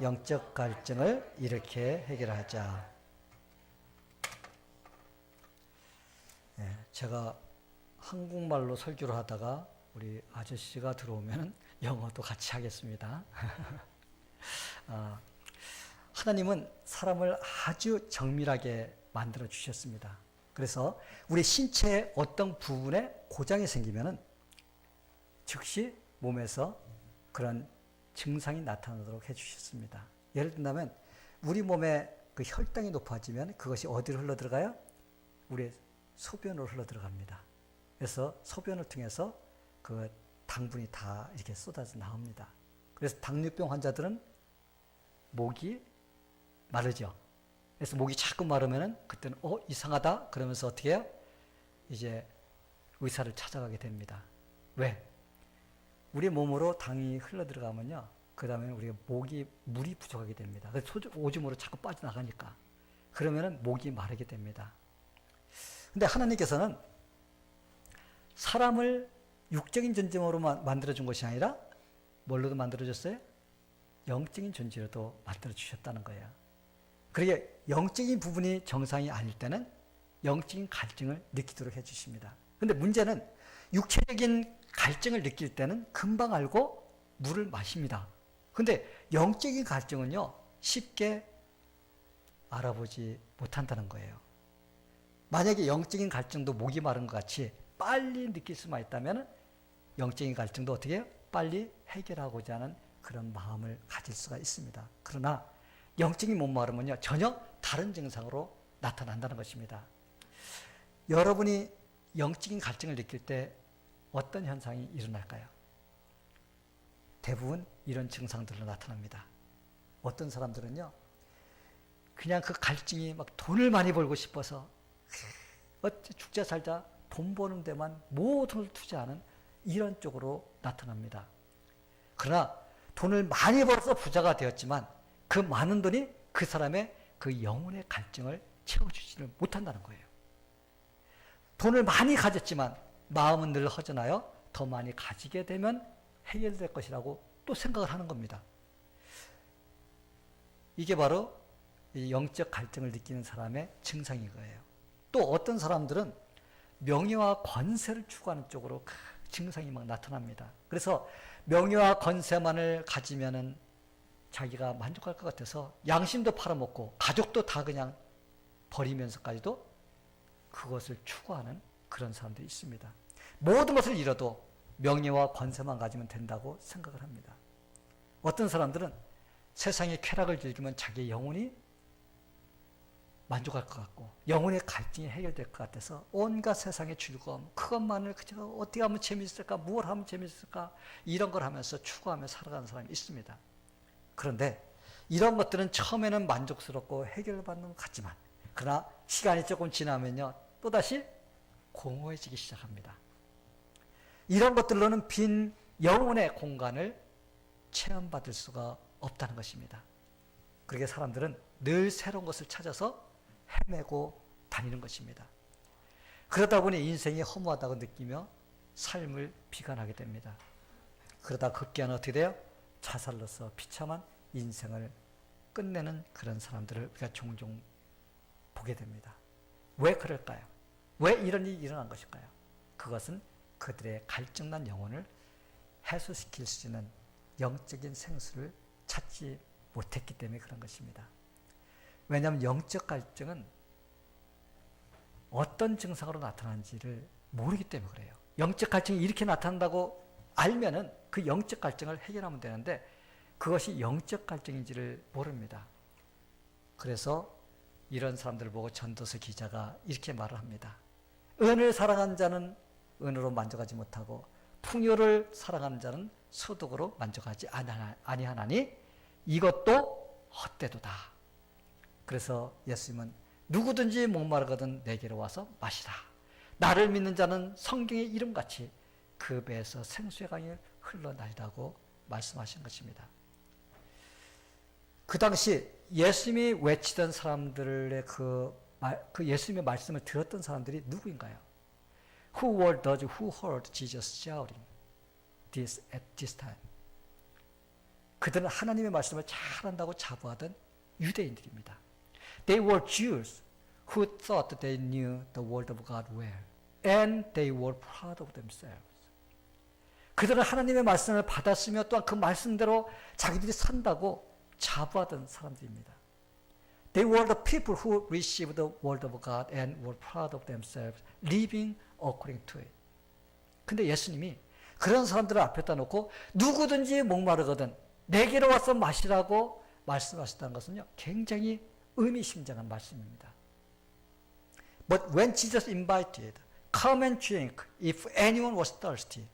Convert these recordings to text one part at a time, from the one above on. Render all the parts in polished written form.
영적 갈증을 이렇게 해결하자. 제가 한국말로 설교를 하다가 우리 아저씨가 들어오면 영어도 같이 하겠습니다. 하나님은 사람을 아주 정밀하게 만들어 주셨습니다. 그래서 우리 신체의 어떤 부분에 고장이 생기면은 즉시 몸에서 그런 증상이 나타나도록 해주셨습니다. 예를 든다면 우리 몸에 그 혈당이 높아지면 그것이 어디로 흘러 들어가요? 우리의 소변으로 흘러 들어갑니다. 그래서 소변을 통해서 그 당분이 다 이렇게 쏟아져 나옵니다. 그래서 당뇨병 환자들은 목이 마르죠. 그래서 목이 자꾸 마르면은 그때는 이상하다 그러면서 어떻게 해요? 이제 의사를 찾아가게 됩니다. 왜? 우리 몸으로 당이 흘러 들어가면요. 그 다음에 우리가 목이 물이 부족하게 됩니다. 그래서 오줌으로 자꾸 빠져나가니까. 그러면은 목이 마르게 됩니다. 근데 하나님께서는 사람을 육적인 존재로 만들어준 것이 아니라 뭘로도 만들어줬어요? 영적인 존재로도 만들어주셨다는 거예요. 그러게 영적인 부분이 정상이 아닐 때는 영적인 갈증을 느끼도록 해주십니다. 근데 문제는 육체적인 갈증을 느낄 때는 금방 알고 물을 마십니다. 근데 영적인 갈증은요, 쉽게 알아보지 못한다는 거예요. 만약에 영적인 갈증도 목이 마른 것 같이 빨리 느낄 수만 있다면 영적인 갈증도 어떻게 해요? 빨리 해결하고자 하는 그런 마음을 가질 수가 있습니다. 그러나 영적인 목마름은요, 전혀 다른 증상으로 나타난다는 것입니다. 여러분이 영적인 갈증을 느낄 때 어떤 현상이 일어날까요? 대부분 이런 증상들로 나타납니다. 어떤 사람들은요, 그냥 그 갈증이 막 돈을 많이 벌고 싶어서 죽자 살자 돈 버는 데만 모든 걸 투자하는 이런 쪽으로 나타납니다. 그러나 돈을 많이 벌어서 부자가 되었지만 그 많은 돈이 그 사람의 그 영혼의 갈증을 채워주지를 못한다는 거예요. 돈을 많이 가졌지만 마음은 늘 허전하여 더 많이 가지게 되면 해결될 것이라고 또 생각을 하는 겁니다. 이게 바로 영적 갈증을 느끼는 사람의 증상인 거예요. 또 어떤 사람들은 명예와 권세를 추구하는 쪽으로 증상이 막 나타납니다. 그래서 명예와 권세만을 가지면은 자기가 만족할 것 같아서 양심도 팔아먹고 가족도 다 그냥 버리면서까지도 그것을 추구하는 그런 사람들이 있습니다. 모든 것을 잃어도 명예와 권세만 가지면 된다고 생각을 합니다. 어떤 사람들은 세상의 쾌락을 즐기면 자기의 영혼이 만족할 것 같고 영혼의 갈증이 해결될 것 같아서 온갖 세상의 즐거움 그것만을 그저 어떻게 하면 재미있을까 무엇 하면 재미있을까 이런 걸 하면서 추구하며 살아가는 사람이 있습니다. 그런데 이런 것들은 처음에는 만족스럽고 해결받는 것 같지만 그러나 시간이 조금 지나면요 또다시 공허해지기 시작합니다. 이런 것들로는 빈 영혼의 공간을 체험받을 수가 없다는 것입니다. 그러게 사람들은 늘 새로운 것을 찾아서 헤매고 다니는 것입니다. 그러다 보니 인생이 허무하다고 느끼며 삶을 비관하게 됩니다. 그러다 급기야는 어떻게 돼요? 자살로서 비참한 인생을 끝내는 그런 사람들을 우리가 종종 보게 됩니다. 왜 그럴까요? 왜 이런 일이 일어난 것일까요? 그것은 그들의 갈증난 영혼을 해소시킬 수 있는 영적인 생수를 찾지 못했기 때문에 그런 것입니다. 왜냐하면 영적 갈증은 어떤 증상으로 나타나는지를 모르기 때문에 그래요. 영적 갈증이 이렇게 나타난다고 알면은 그 영적 갈증을 해결하면 되는데 그것이 영적 갈증인지를 모릅니다. 그래서 이런 사람들을 보고 전도서 기자가 이렇게 말을 합니다. 은을 사랑하는 자는 은으로 만족하지 못하고 풍요를 사랑하는 자는 소득으로 만족하지 아니하나니 이것도 헛되도다. 그래서 예수님은 누구든지 목마르거든 내게로 와서 마시라. 나를 믿는 자는 성경의 이름같이 그 배에서 생수의 강이 흘러나리라고 말씀하신 것입니다. 그 당시 예수님이 외치던 사람들의 그 예수님의 말씀을 들었던 사람들이 누구인가요? Who were those who heard Jesus shouting this at this time? 그들은 하나님의 말씀을 잘한다고 자부하던 유대인들입니다. They were Jews who thought they knew the word of God well, and they were proud of themselves. 그들은 하나님의 말씀을 받았으며 또한 그 말씀대로 자기들이 산다고 자부하던 사람들입니다. They were the people who received the word of God and were proud of themselves, living according to it. 근데 예수님이 그런 사람들을 앞에다 놓고 누구든지 목마르거든 내게로 와서 마시라고 말씀하셨다는 것은요, 굉장히 의미심장한 말씀입니다. But when Jesus invited, come and drink if anyone was thirsty,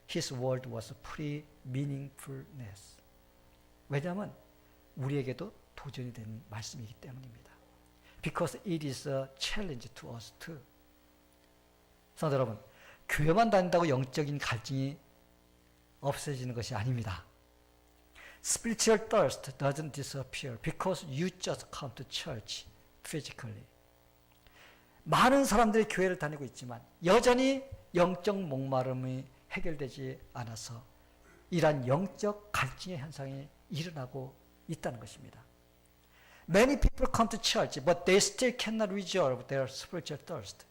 his word was pretty meaningfulness. 왜냐하면 우리에게도 도전이 되는 말씀이기 때문입니다. Because it is a challenge to us too. 성도 여러분, 교회만 다닌다고 영적인 갈증이 없어지는 것이 아닙니다. Spiritual thirst doesn't disappear because you just come to church physically. 많은 사람들이 교회를 다니고 있지만 여전히 영적 목마름이 해결되지 않아서 이러한 영적 갈증의 현상이 일어나고 있다는 것입니다. Many people come to church, but they still cannot resolve their spiritual thirst.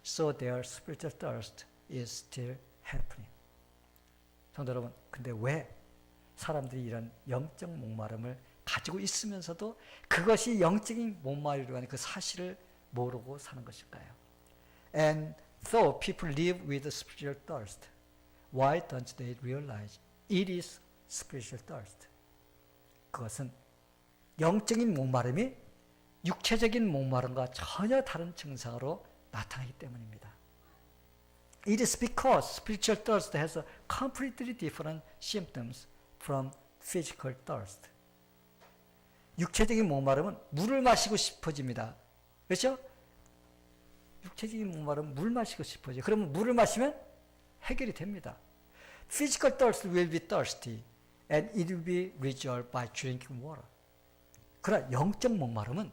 So their spiritual thirst is still happening. 성도 여러분, 근데 왜 사람들이 이런 영적 목마름을 가지고 있으면서도 그것이 영적인 목마름이라고 하는 그 사실을 모르고 사는 것일까요? And though people live with spiritual thirst, why don't they realize it is spiritual thirst? 그것은 영적인 목마름이 육체적인 목마름과 전혀 다른 증상으로 나타나기 때문입니다. It is because spiritual thirst has a completely different symptoms from physical thirst. 육체적인 목마름은 물을 마시고 싶어집니다. 그렇죠? 육체적인 목마름은 물 마시고 싶어져요. 그러면 물을 마시면 해결이 됩니다. Physical thirst will be thirsty and it will be resolved by drinking water. 그러나 영적 목마름은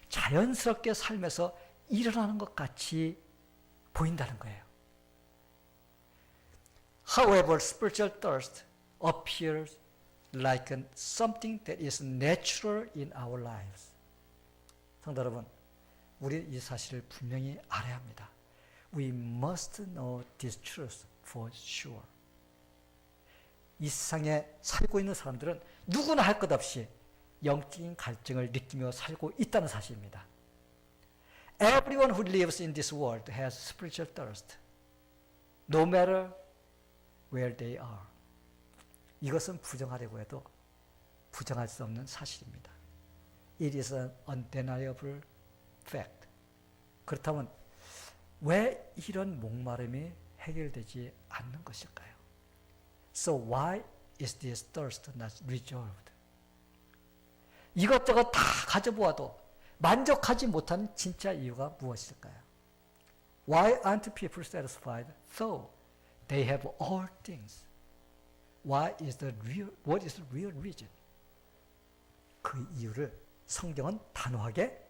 자연스럽게 삶에서 일어나는 것 같이 보인다는 거예요. However, spiritual thirst appears like something that is natural in our lives. 성도 여러분, 우리 이 사실을 분명히 알아야 합니다. We must know this truth for sure. 이 세상에 살고 있는 사람들은 누구나 할 것 없이 영적인 갈증을 느끼며 살고 있다는 사실입니다. Everyone who lives in this world has spiritual thirst, no matter where they are. 이것은 부정하려고 해도 부정할 수 없는 사실입니다. It is an undeniable fact. 그렇다면 왜 이런 목마름이 해결되지 않는 것일까요? So why is this thirst not resolved? 이것저것 다 가져보아도 만족하지 못하는 진짜 이유가 무엇일까요? Why aren't people satisfied though they have all things? What is the real reason? 그 이유를 성경은 단호하게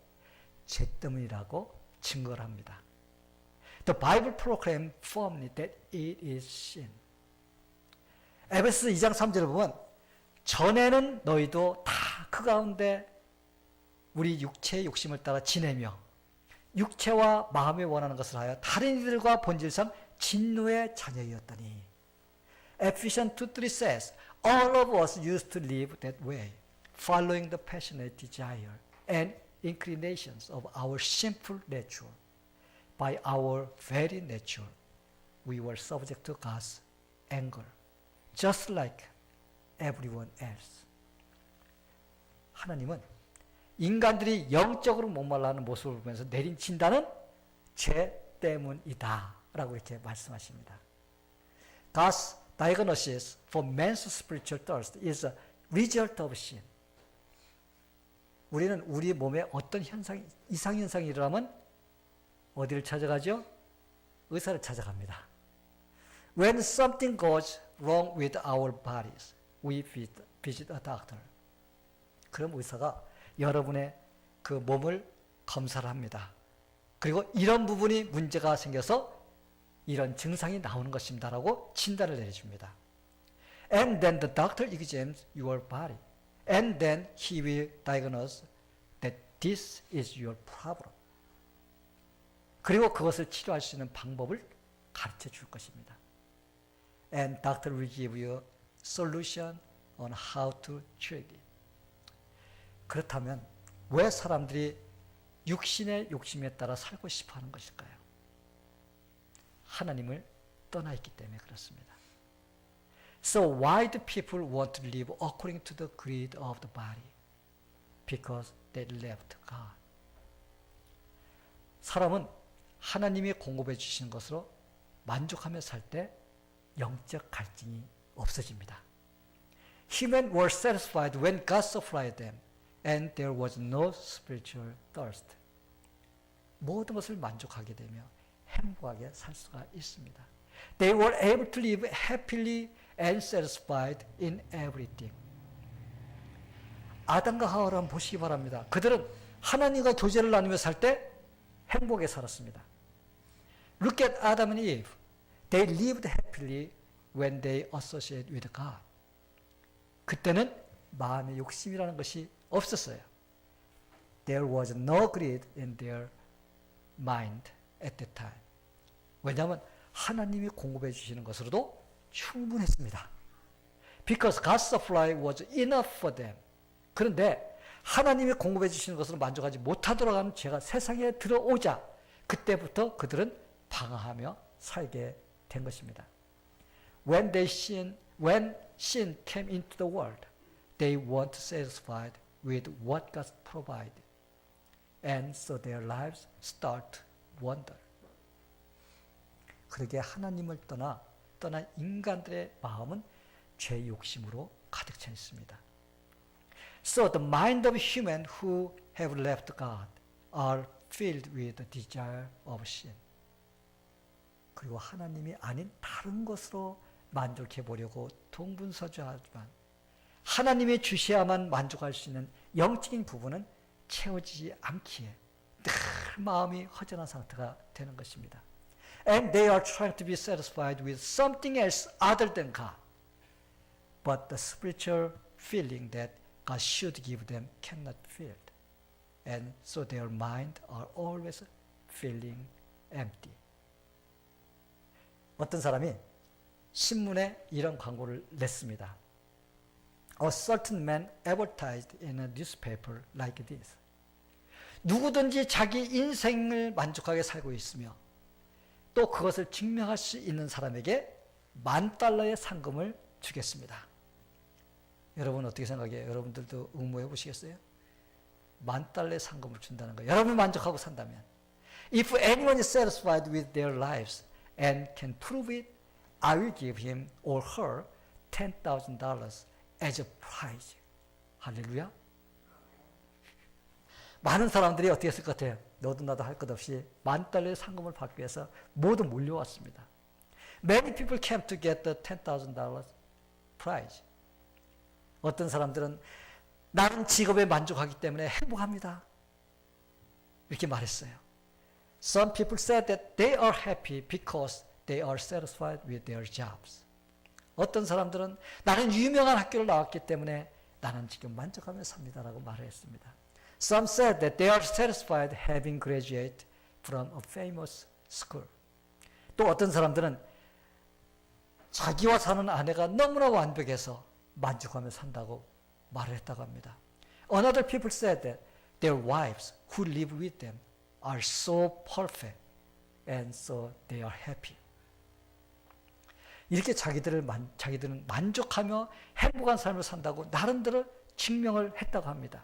죄 때문이라고 증거를 합니다. The Bible proclaims firmly that it is sin. 에베소서 2장 3절을 보면 전에는 너희도 다 그 가운데 우리 육체의 욕심을 따라 지내며 육체와 마음에 원하는 것을 하여 다른 이들과 본질상 진노의 자녀이었더니 Ephesians 2:3 says, all of us used to live that way, following the passionate desire and inclinations of our sinful nature. By our very nature, we were subject to God's anger, just like everyone else. 하나님은 인간들이 영적으로 목말라하는 모습을 보면서 내린 진단은 죄 때문이다 라고 이렇게 말씀하십니다. God's diagnosis for man's spiritual thirst is a result of sin. 우리는 우리 몸에 어떤 이상현상이 일어나면 어디를 찾아가죠? 의사를 찾아갑니다. When something goes wrong with our bodies, we visit a doctor. 그럼 의사가 여러분의 그 몸을 검사를 합니다. 그리고 이런 부분이 문제가 생겨서 이런 증상이 나오는 것입니다라고 진단을 내려줍니다. And then the doctor examines your body. And then he will diagnose that this is your problem. 그리고 그것을 치료할 수 있는 방법을 가르쳐 줄 것입니다. And doctor will give you solution on how to treat it. 그렇다면 왜 사람들이 육신의 욕심에 따라 살고 싶어 하는 것일까요? 하나님을 떠나 있기 때문에 그렇습니다. So why do people want to live according to the greed of the body? Because they left God. 사람은 하나님이 공급해 주시는 것으로 만족하며 살 때 영적 갈증이 없어집니다. Human were satisfied when God supplied them, and there was no spiritual thirst. 모든 것을 만족하게 되며 행복하게 살 수가 있습니다. They were able to live happily and satisfied in everything. 아담과 하와를 한번 보시기 바랍니다. 그들은 하나님과 교제를 나누며 살 때 행복하게 살았습니다. Look at Adam and Eve. They lived happily when they associated with God. 그때는 마음의 욕심이라는 것이 없었어요. There was no greed in their mind at that time. 왜냐하면 하나님이 공급해 주시는 것으로도 충분했습니다. Because God's supply was enough for them. 그런데 하나님이 공급해 주시는 것으로 만족하지 못하도록 하는 죄가 세상에 들어오자 그때부터 그들은 방황하며 살게 된 것입니다. When sin came into the world, they weren't satisfied with what God provided. And so their lives start to wander. 그러게 하나님을 떠난 인간들의 마음은 죄의 욕심으로 가득 차 있습니다. So the mind of human who have left God are filled with the desire of sin. 그리고 하나님이 아닌 다른 것으로 만족해 보려고 동분서주하지만 하나님이 주셔야만 만족할 수 있는 영적인 부분은 채워지지 않기에 늘 마음이 허전한 상태가 되는 것입니다. And they are trying to be satisfied with something else other than God. But the spiritual feeling that God should give them cannot be filled. And so their mind are always feeling empty. 어떤 사람이 신문에 이런 광고를 냈습니다. A certain man advertised in a newspaper like this. 누구든지 자기 인생을 만족하게 살고 있으며 또 그것을 증명할 수 있는 사람에게 $10,000의 상금을 주겠습니다. 여러분 어떻게 생각해요? 여러분들도 응모해 보시겠어요? $10,000의 상금을 준다는 거예요. 여러분이 만족하고 산다면. If anyone is satisfied with their lives and can prove it, I will give him or her $10,000 as a prize. 할렐루야. 많은 사람들이 어떻게 했을 것 같아요? 너도 나도 할 것 없이 $10,000의 상금을 받기 위해서 모두 몰려왔습니다. Many people came to get the $10,000 prize. 어떤 사람들은 나는 직업에 만족하기 때문에 행복합니다. 이렇게 말했어요. Some people said that they are happy because they are satisfied with their jobs. 어떤 사람들은 나는 유명한 학교를 나왔기 때문에 나는 지금 만족하며 삽니다라고 말을 했습니다. Some said that they are satisfied having graduated from a famous school. 또 어떤 사람들은 자기와 사는 아내가 너무나 완벽해서 만족하며 산다고 말을 했다고 합니다. Another people said that their wives who live with them are so perfect and so they are happy. 이렇게 자기들은 만족하며 행복한 삶을 산다고 나름대로 증명을 했다고 합니다.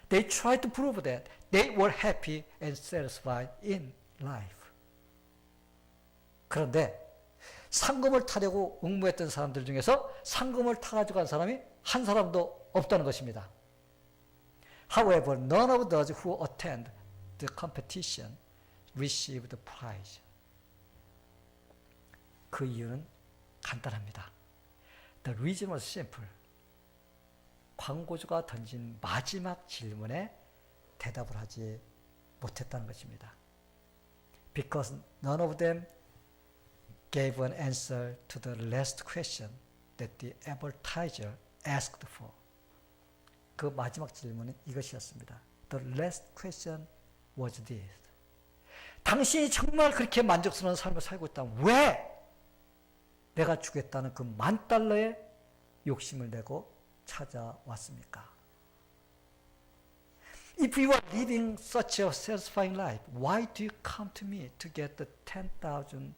They tried to prove that they were happy and satisfied in life. 그런데 상금을 타려고 응모했던 사람들 중에서 상금을 타가지고 간 사람이 한 사람도 없다는 것입니다. However, none of those who attend the competition received the prize. 그 이유는 간단합니다. The reason was simple. 광고주가 던진 마지막 질문에 대답을 하지 못했다는 것입니다. Because none of them gave an answer to the last question that the advertiser asked for. 그 마지막 질문은 이것이었습니다. The last question was this. 당신이 정말 그렇게 만족스러운 삶을 살고 있다면 왜 내가 주겠다는 그 $10,000의 욕심을 내고 찾아왔습니까? If you are living such a satisfying life, why do you come to me to get the $10,000?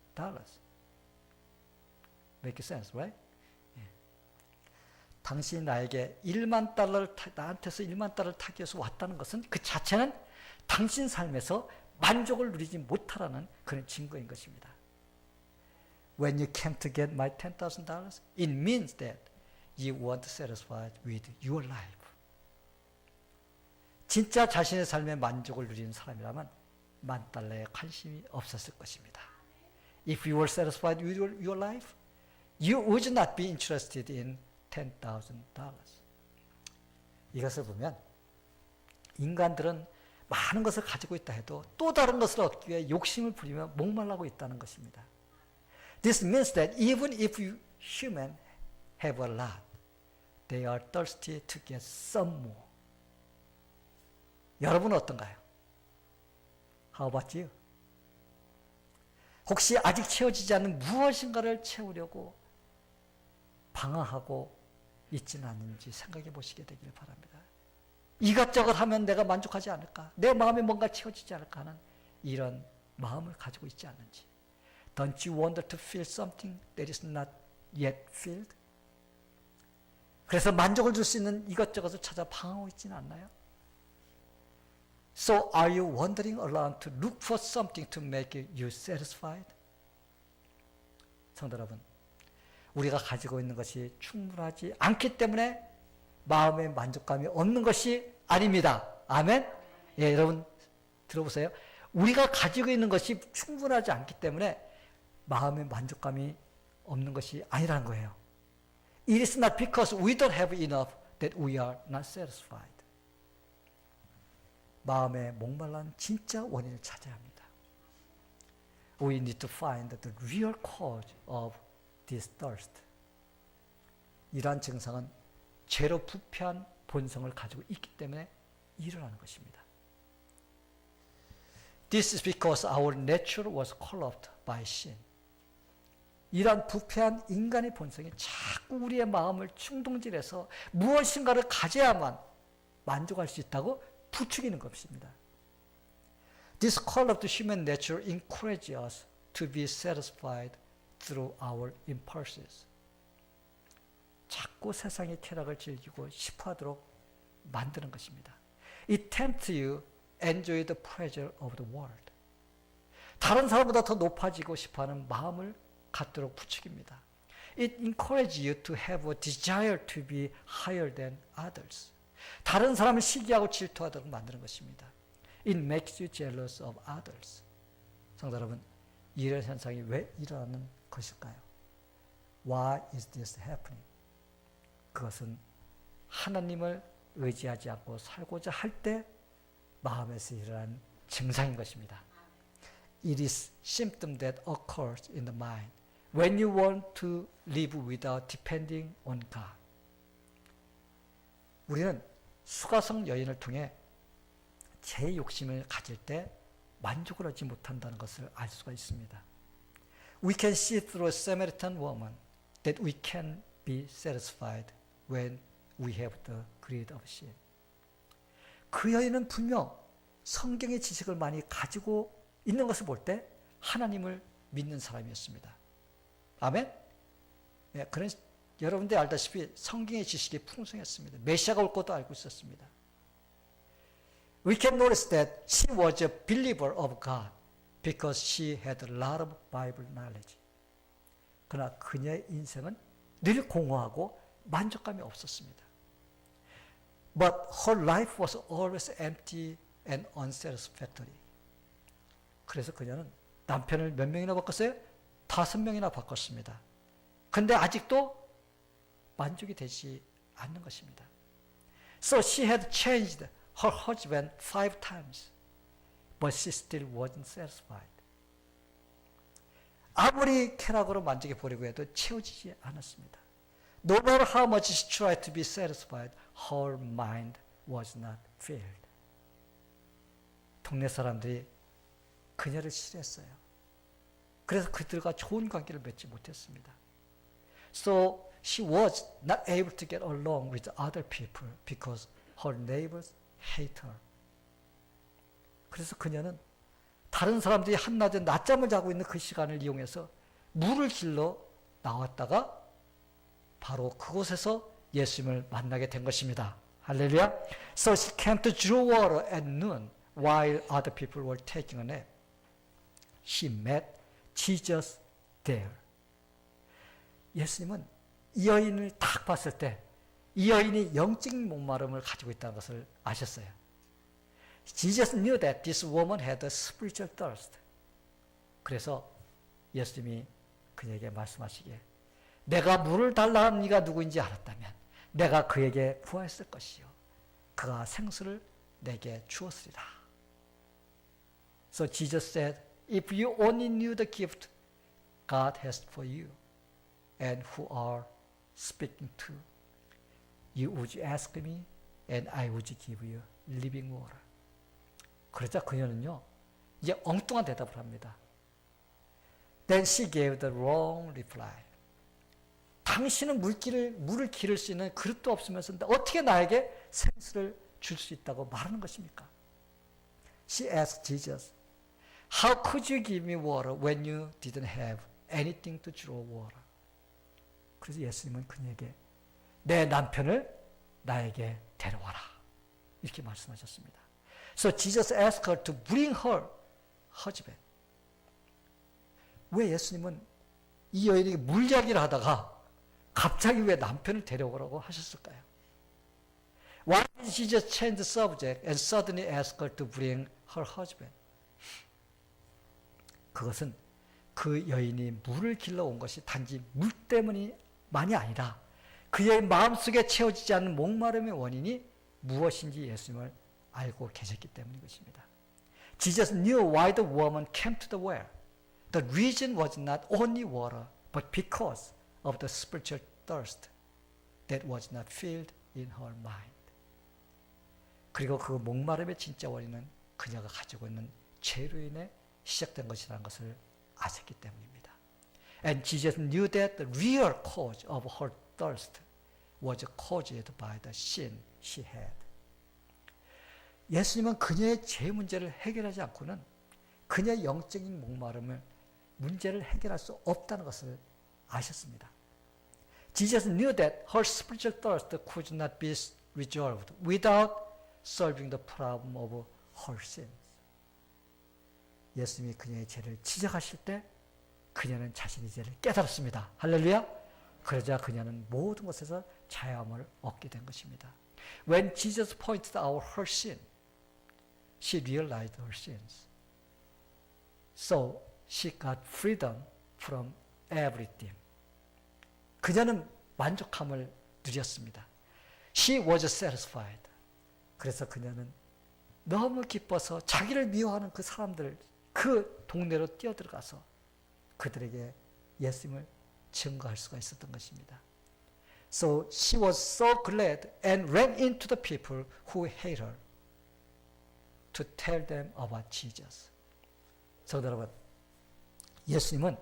Make sense, right? 예. 당신이 나에게 나한테서 $10,000,000를 타기 위해서 왔다는 것은 그 자체는 당신 삶에서 만족을 누리지 못하라는 그런 증거인 것입니다. When you came to get my $10,000, it means that you weren't satisfied with your life. 진짜 자신의 삶에 만족을 누리는 사람이라면 $10,000에 관심이 없었을 것입니다. If you were satisfied with your life, you would not be interested in $10,000. 이것을 보면 인간들은 많은 것을 가지고 있다 해도 또 다른 것을 얻기 위해 욕심을 부리며 목말라고 있다는 것입니다. This means that even if humans have a lot, they are thirsty to get some more. 여러분은 어떤가요? How about you? 혹시 아직 채워지지 않는 무엇인가를 채우려고 방황하고 있지는 않는지 생각해 보시게 되기를 바랍니다. 이것저것 하면 내가 만족하지 않을까? 내 마음에 뭔가 채워지지 않을까 하는 이런 마음을 가지고 있지 않는지. Don't you wonder to feel something that is not yet filled? 그래서 만족을 줄 수 있는 이것저것을 찾아 방황하고 있지는 않나요? So are you wandering around to look for something to make you satisfied? 성도 여러분, 우리가 가지고 있는 것이 충분하지 않기 때문에 마음의 만족감이 없는 것이 아닙니다. 아멘? 예, 여러분 들어보세요. 우리가 가지고 있는 것이 충분하지 않기 때문에 마음의 만족감이 없는 것이 아니라는 거예요. It is not because we don't have enough that we are not satisfied. 마음의 목말라는 진짜 원인을 찾아야 합니다. We need to find the real cause of this thirst. 이러한 증상은 죄로 부패한 본성을 가지고 있기 때문에 일어나는 것입니다. This is because our nature was corrupted by sin. 이러한 부패한 인간의 본성이 자꾸 우리의 마음을 충동질해서 무엇인가를 가져야만 만족할 수 있다고 부추기는 것입니다. This corrupt human nature encourages us to be satisfied through our impulses. 자꾸 세상의 쾌락을 즐기고 싶어하도록 만드는 것입니다. It tempts you enjoy the pleasure of the world. 다른 사람보다 더 높아지고 싶어하는 마음을 갖도록 부추깁니다. It encourages you to have a desire to be higher than others. 다른 사람을 시기하고 질투하도록 만드는 것입니다. It makes you jealous of others. 성도 여러분, 이런 현상이 왜 일어나는 것일까요? Why is this happening? 그것은 하나님을 의지하지 않고 살고자 할 때 마음에서 일어난 증상인 것입니다. It is symptom that occurs in the mind when you want to live without depending on God. 우리는 수가성 여인을 통해 제 욕심을 가질 때 만족을 얻지 못한다는 것을 알 수가 있습니다. We can see through a Samaritan woman that we can be satisfied when we have the greed of sin. 그 여인은 분명 성경의 지식을 많이 가지고 있는 것을 볼 때 하나님을 믿는 사람이었습니다. 아멘? 네, 그런 여러분들이 알다시피 성경의 지식이 풍성했습니다. 메시아가 올 것도 알고 있었습니다. We can notice that she was a believer of God because she had a lot of Bible knowledge. 그러나 그녀의 인생은 늘 공허하고 만족감이 없었습니다. But her life was always empty and unsatisfactory. 그래서 그녀는 남편을 몇 명이나 바꿨어요? 5명이나 바꿨습니다. 근데 아직도 만족이 되지 않는 것입니다. So she had changed her husband 5 times, but she still wasn't satisfied. 아무리 쾌락으로 만족해 보려고 해도 채워지지 않았습니다. No matter how much she tried to be satisfied, her mind was not filled. 동네 사람들이 그녀를 싫어했어요. 그래서 그들과 좋은 관계를 맺지 못했습니다. So she was not able to get along with other people because her neighbors hate her. 그래서 그녀는 다른 사람들이 한낮에 낮잠을 자고 있는 그 시간을 이용해서 물을 길러 나왔다가 바로 그곳에서 예수님을 만나게 된 것입니다. 할렐루야. So she came to draw water at noon while other people were taking a nap. She met Jesus there. 예수님은 이 여인을 딱 봤을 때 이 여인이 영적인 목마름을 가지고 있다는 것을 아셨어요. Jesus knew that this woman had a spiritual thirst. 그래서 예수님이 그에게 말씀하시기에 내가 물을 달라는 이가 누구인지 알았다면 내가 그에게 구하였을 것이요 그가 생수를 내게 주었으리라. So Jesus said, if you only knew the gift God has for you and who are speaking to you would ask me and I would give you living water. 그러자 그녀는요 이제 엉뚱한 대답을 합니다. Then she gave the wrong reply. 당신은 물을 기를 수 있는 그릇도 없으면서 어떻게 나에게 생수를 줄 수 있다고 말하는 것입니까? She asked Jesus, How could you give me water when you didn't have anything to draw water? 그래서 예수님은 그녀에게 내 남편을 나에게 데려와라. 이렇게 말씀하셨습니다. So Jesus asked her to bring her husband. 왜 예수님은 이 여인에게 물 이야기를 하다가 갑자기 왜 남편을 데려오라고 하셨을까요? Why did Jesus change the subject and suddenly ask her to bring her husband? 그것은 그 여인이 물을 길러 온 것이 단지 물 때문이만이 아니라 그의 마음속에 채워지지 않는 목마름의 원인이 무엇인지 예수님을 알고 계셨기 때문인 것입니다. Jesus knew why the woman came to the well. The reason was not only water, but because of the spiritual thirst that was not filled in her mind. 그리고 그 목마름의 진짜 원인은 그녀가 가지고 있는 죄로 인해 시작된 것이라는 것을 아셨기 때문입니다. And Jesus knew that the real cause of her thirst was caused by the sin she had. 예수님은 그녀의 죄 문제를 해결하지 않고는 그녀의 영적인 문제를 해결할 수 없다는 것을 아셨습니다. Jesus knew that her spiritual thirst could not be resolved without solving the problem of her sins. 예수님이 그녀의 죄를 지적하실 때 그녀는 자신의 죄를 깨달았습니다. 할렐루야. 그러자 그녀는 모든 것에서 자유함을 얻게 된 것입니다. When Jesus pointed out her sin, she realized her sins. So she got freedom from everything. 그녀는 만족함을 누렸습니다. She was satisfied. 그래서 그녀는 너무 기뻐서 자기를 미워하는 그 사람들, 그 동네로 뛰어들어가서 그들에게 예수님을 증거할 수가 있었던 것입니다. So she was so glad and ran into the people who hate her to tell them about Jesus. 성도 여러분, 예수님은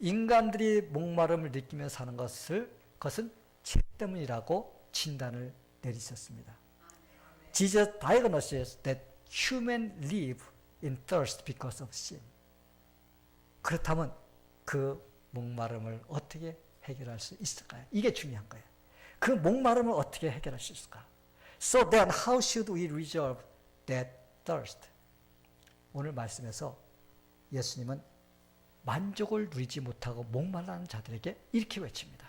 인간들이 목마름을 느끼며 사는 것은 죄 때문이라고 진단을 내리셨습니다. Jesus diagnosed that human live in thirst because of sin. 그렇다면 그 목마름을 어떻게 해결할 수 있을까요? 이게 중요한 거예요. 그 목마름을 어떻게 해결할 수 있을까? So then how should we resolve that thirst? 오늘 말씀에서 예수님은 만족을 누리지 못하고 목말라는 자들에게 이렇게 외칩니다.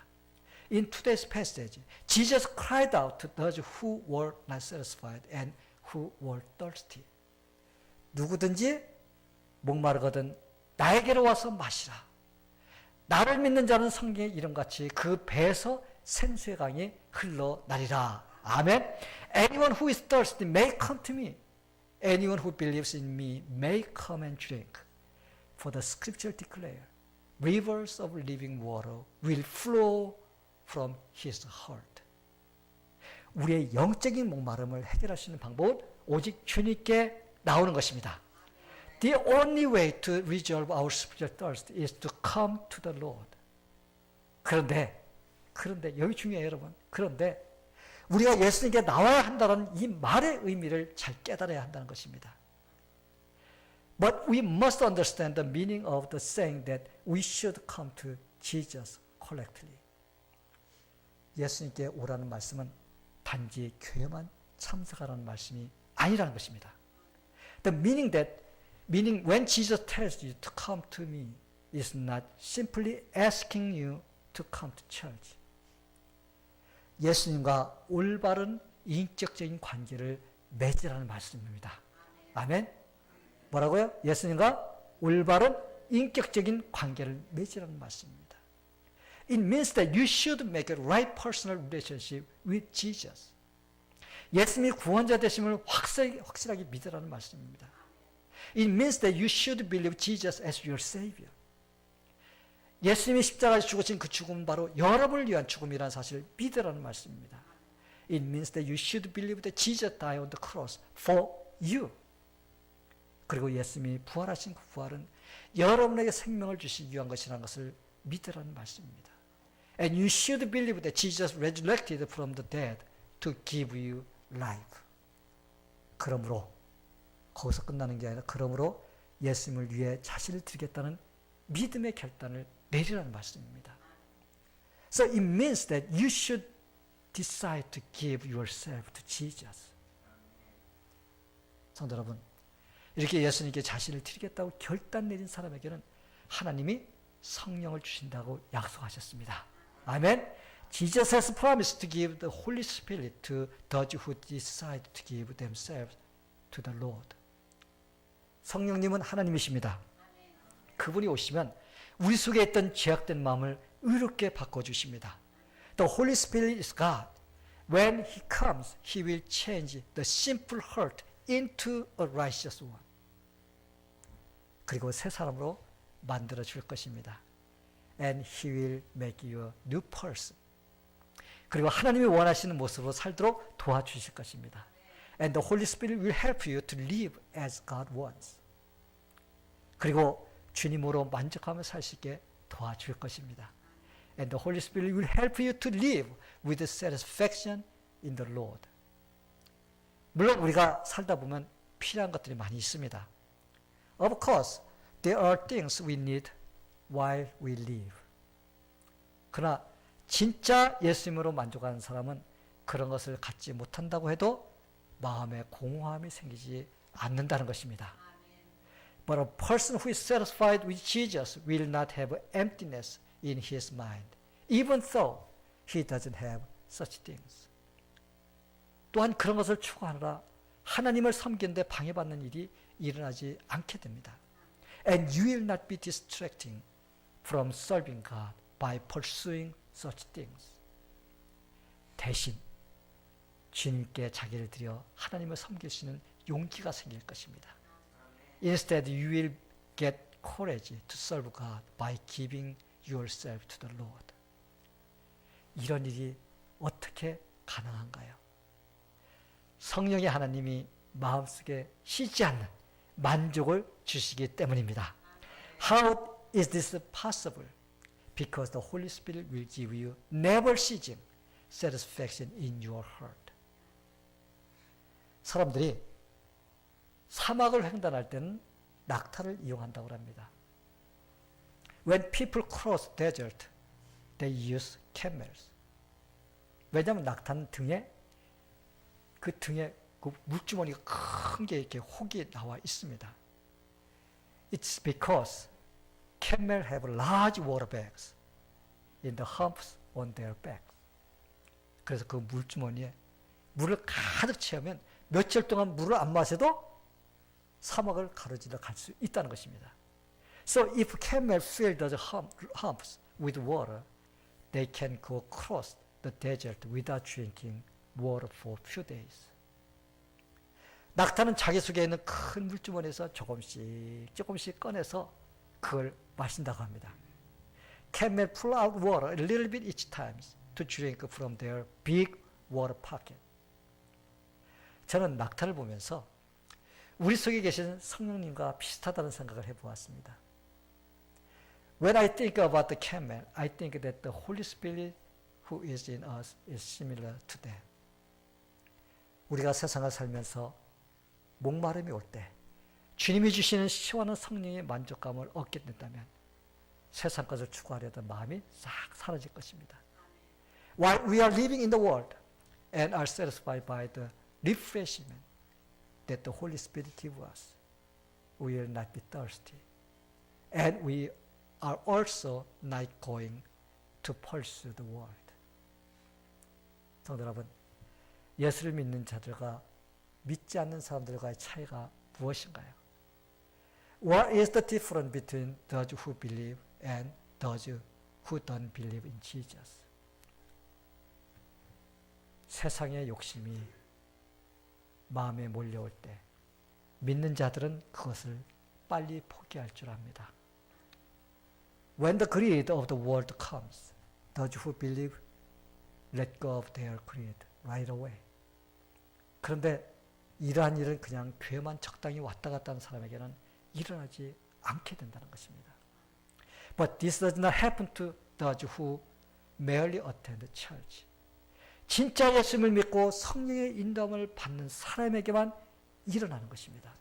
In today's passage, Jesus cried out to those who were not satisfied and who were thirsty. 누구든지 목마르거든 나에게로 와서 마시라. 나를 믿는 자는 성경의 이름같이 그 배에서 생수의 강이 흘러나리라. 아멘. Anyone who is thirsty may come to me. Anyone who believes in me may come and drink. For the scripture declare, rivers of living water will flow from his heart. 우리의 영적인 목마름을 해결할 수 있는 방법은 오직 주님께 나오는 것입니다. The only way to resolve our spiritual thirst is to come to the Lord. 그런데 여기 중요해요, 여러분. 그런데 우리가 예수님께 나와야 한다는 이 말의 의미를 잘 깨달아야 한다는 것입니다. But we must understand the meaning of the saying that we should come to Jesus collectively. 예수님께 오라는 말씀은 단지 교회만 참석하라는 말씀이 아니라는 것입니다. The meaning when Jesus tells you to come to me is not simply asking you to come to church. 예수님과 올바른 인격적인 관계를 맺으라는 말씀입니다. 아멘? 뭐라고요? 예수님과 올바른 인격적인 관계를 맺으라는 말씀입니다. It means that you should make a right personal relationship with Jesus. 예수님이 구원자 되심을 확실하게 믿으라는 말씀입니다. It means that you should believe Jesus as your Savior. 예수님이 십자가에 죽으신 그 죽음은 바로 여러분을 위한 죽음이라는 사실을 믿으라는 말씀입니다. It means that you should believe that Jesus died on the cross for you. 그리고 예수님이 부활하신 그 부활은 여러분에게 생명을 주시기 위한 것이라는 것을 믿으라는 말씀입니다. And you should believe that Jesus resurrected from the dead to give you life. 그러므로 거기서 끝나는 게 아니라 그러므로 예수님을 위해 자신을 드리겠다는 믿음의 결단을 내리라는 말씀입니다. So it means that you should decide to give yourself to Jesus. 성도 여러분, 이렇게 예수님께 자신을 드리겠다고 결단 내린 사람에게는 하나님이 성령을 주신다고 약속하셨습니다. 아멘. Jesus has promised to give the Holy Spirit to those who decide to give themselves to the Lord. 성령님은 하나님이십니다. 그분이 오시면 우리 속에 있던 죄악된 마음을 의롭게 바꿔주십니다. The Holy Spirit is God. When He comes, He will change the simple heart into a righteous one. 그리고 새 사람으로 만들어 줄 것입니다. And He will make you a new person. 그리고 하나님이 원하시는 모습으로 살도록 도와주실 것입니다. And the Holy Spirit will help you to live as God wants. 그리고 주님으로 만족하며 살 수 있게 도와줄 것입니다. And the Holy Spirit will help you to live with satisfaction in the Lord. 물론 우리가 살다 보면 필요한 것들이 많이 있습니다. Of course, there are things we need while we live. 그러나 진짜 예수님으로 만족하는 사람은 그런 것을 갖지 못한다고 해도 마음에 공허함이 생기지 않는다는 것입니다. But a person who is satisfied with Jesus will not have emptiness in his mind, even though he doesn't have such things. 또한 그런 것을 추구하느라 하나님을 섬기는데 방해받는 일이 일어나지 않게 됩니다. And you will not be distracting from serving God by pursuing such things. 대신 주님께 자기를 드려 하나님을 섬길 수 있는 용기가 생길 것입니다. Instead, you will get courage to serve God by giving yourself to the Lord. 이런 일이 어떻게 가능한가요? 성령의 하나님이 마음속에 쉬지 않는 만족을 주시기 때문입니다. How is this possible? Because the Holy Spirit will give you never ceasing satisfaction in your heart. 사람들이 사막을 횡단할 때는 낙타를 이용한다고 합니다. When people cross desert, they use camels. 왜냐하면 낙타는 그 등에 그 물주머니가 큰 게 이렇게 혹이 나와 있습니다. It's because camels have large water bags in the humps on their back. 그래서 그 물주머니에 물을 가득 채우면 며칠 동안 물을 안 마셔도 사막을 가로질러 갈 수 있다는 것입니다. So if camels fill those humps with water, they can go across the desert without drinking water for a few days. 낙타는 자기 속에 있는 큰 물주머니에서 조금씩 꺼내서 그걸 마신다고 합니다. Camels pull out water a little bit each time to drink from their big water pocket. 저는 낙타를 보면서 우리 속에 계신 성령님과 비슷하다는 생각을 해보았습니다. When I think about the camel, I think that the Holy Spirit who is in us is similar to them. 우리가 세상을 살면서 목마름이 올 때 주님이 주시는 시원한 성령의 만족감을 얻게 된다면 세상 것을 추구하려던 마음이 싹 사라질 것입니다. While we are living in the world and are satisfied by the refreshment that the Holy Spirit gives us, we will not be thirsty. And we are also not going to pursue the world. 성도 여러분, 예수를 믿는 자들과 믿지 않는 사람들과의 차이가 무엇인가요? What is the difference between those who believe and those who don't believe in Jesus? 세상의 욕심이 마음에 몰려올 때 믿는 자들은 그것을 빨리 포기할 줄 압니다. When the greed of the world comes, those who believe let go of their greed right away. 그런데 이러한 일은 그냥 교회만 적당히 왔다 갔다 하는 사람에게는 일어나지 않게 된다는 것입니다. But this does not happen to those who merely attend church. 진짜 예수님을 믿고 성령의 인도함을 받는 사람에게만 일어나는 것입니다.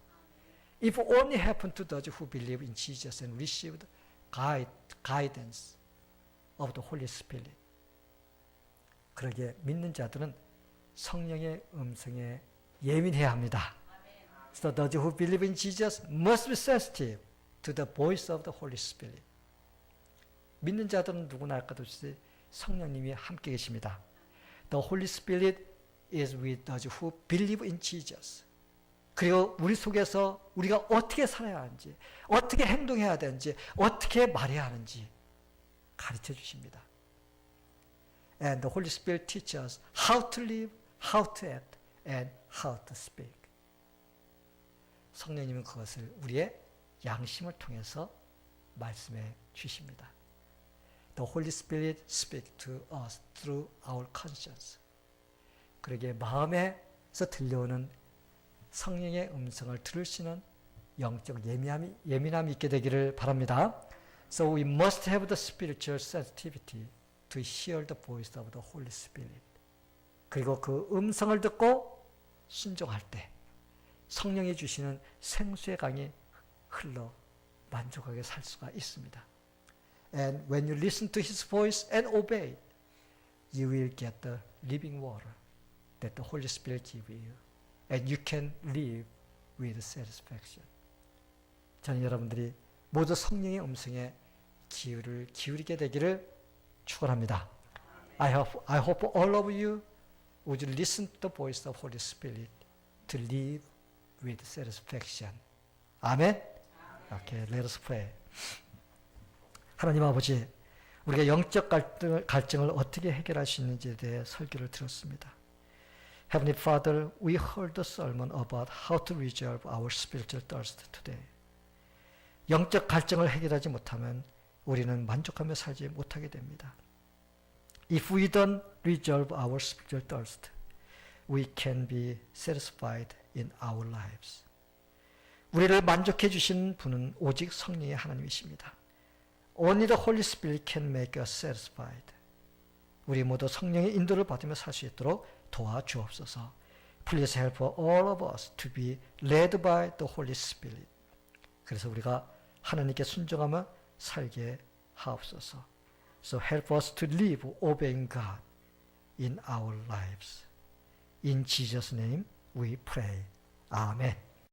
If only happen to those who believe in Jesus and received guidance of the Holy Spirit. 그러기에 믿는 자들은 성령의 음성에 예민해야 합니다. So those who believe in Jesus must be sensitive to the voice of the Holy Spirit. 믿는 자들은 누구나 할 것 없이 성령님이 함께 계십니다. The Holy Spirit is with those who believe in Jesus. 그리고 우리 속에서 우리가 어떻게 살아야 하는지, 어떻게 행동해야 되는지, 어떻게 말해야 하는지 가르쳐 주십니다. And the Holy Spirit teaches us how to live, how to act, and how to speak. 성령님은 그것을 우리의 양심을 통해서 말씀해 주십니다. The Holy Spirit speaks to us through our conscience. 그러기에 마음에서 들려오는 성령의 음성을 들을 수 있는 영적 예민함이 있게 되기를 바랍니다. So we must have the spiritual sensitivity to hear the voice of the Holy Spirit. 그리고 그 음성을 듣고 순종할 때 성령이 주시는 생수의 강이 흘러 만족하게 살 수가 있습니다. And when you listen to His voice and obey, you will get the living water that the Holy Spirit gives you. And you can live with satisfaction. 저는 여러분들이 모두 성령의 음성에 귀를 기울이게 되기를 축원합니다. I hope all of you would listen to the voice of Holy Spirit to live with satisfaction. 아멘. Okay, let us pray. 하나님 아버지, 우리가 영적 갈증을 어떻게 해결할 수 있는지에 대해 설교를 들었습니다. Heavenly Father, we heard the sermon about how to resolve our spiritual thirst today. 영적 갈증을 해결하지 못하면 우리는 만족하며 살지 못하게 됩니다. If we don't resolve our spiritual thirst, we can be satisfied in our lives. 우리를 만족해 주신 분은 오직 성령의 하나님이십니다. Only the Holy Spirit can make us satisfied. 우리 모두 성령의 인도를 받으며 살 수 있도록 도와주옵소서. Please help all of us to be led by the Holy Spirit. 그래서 우리가 하나님께 순종하며 살게 하옵소서. So help us to live obeying God in our lives. In Jesus' name we pray. Amen.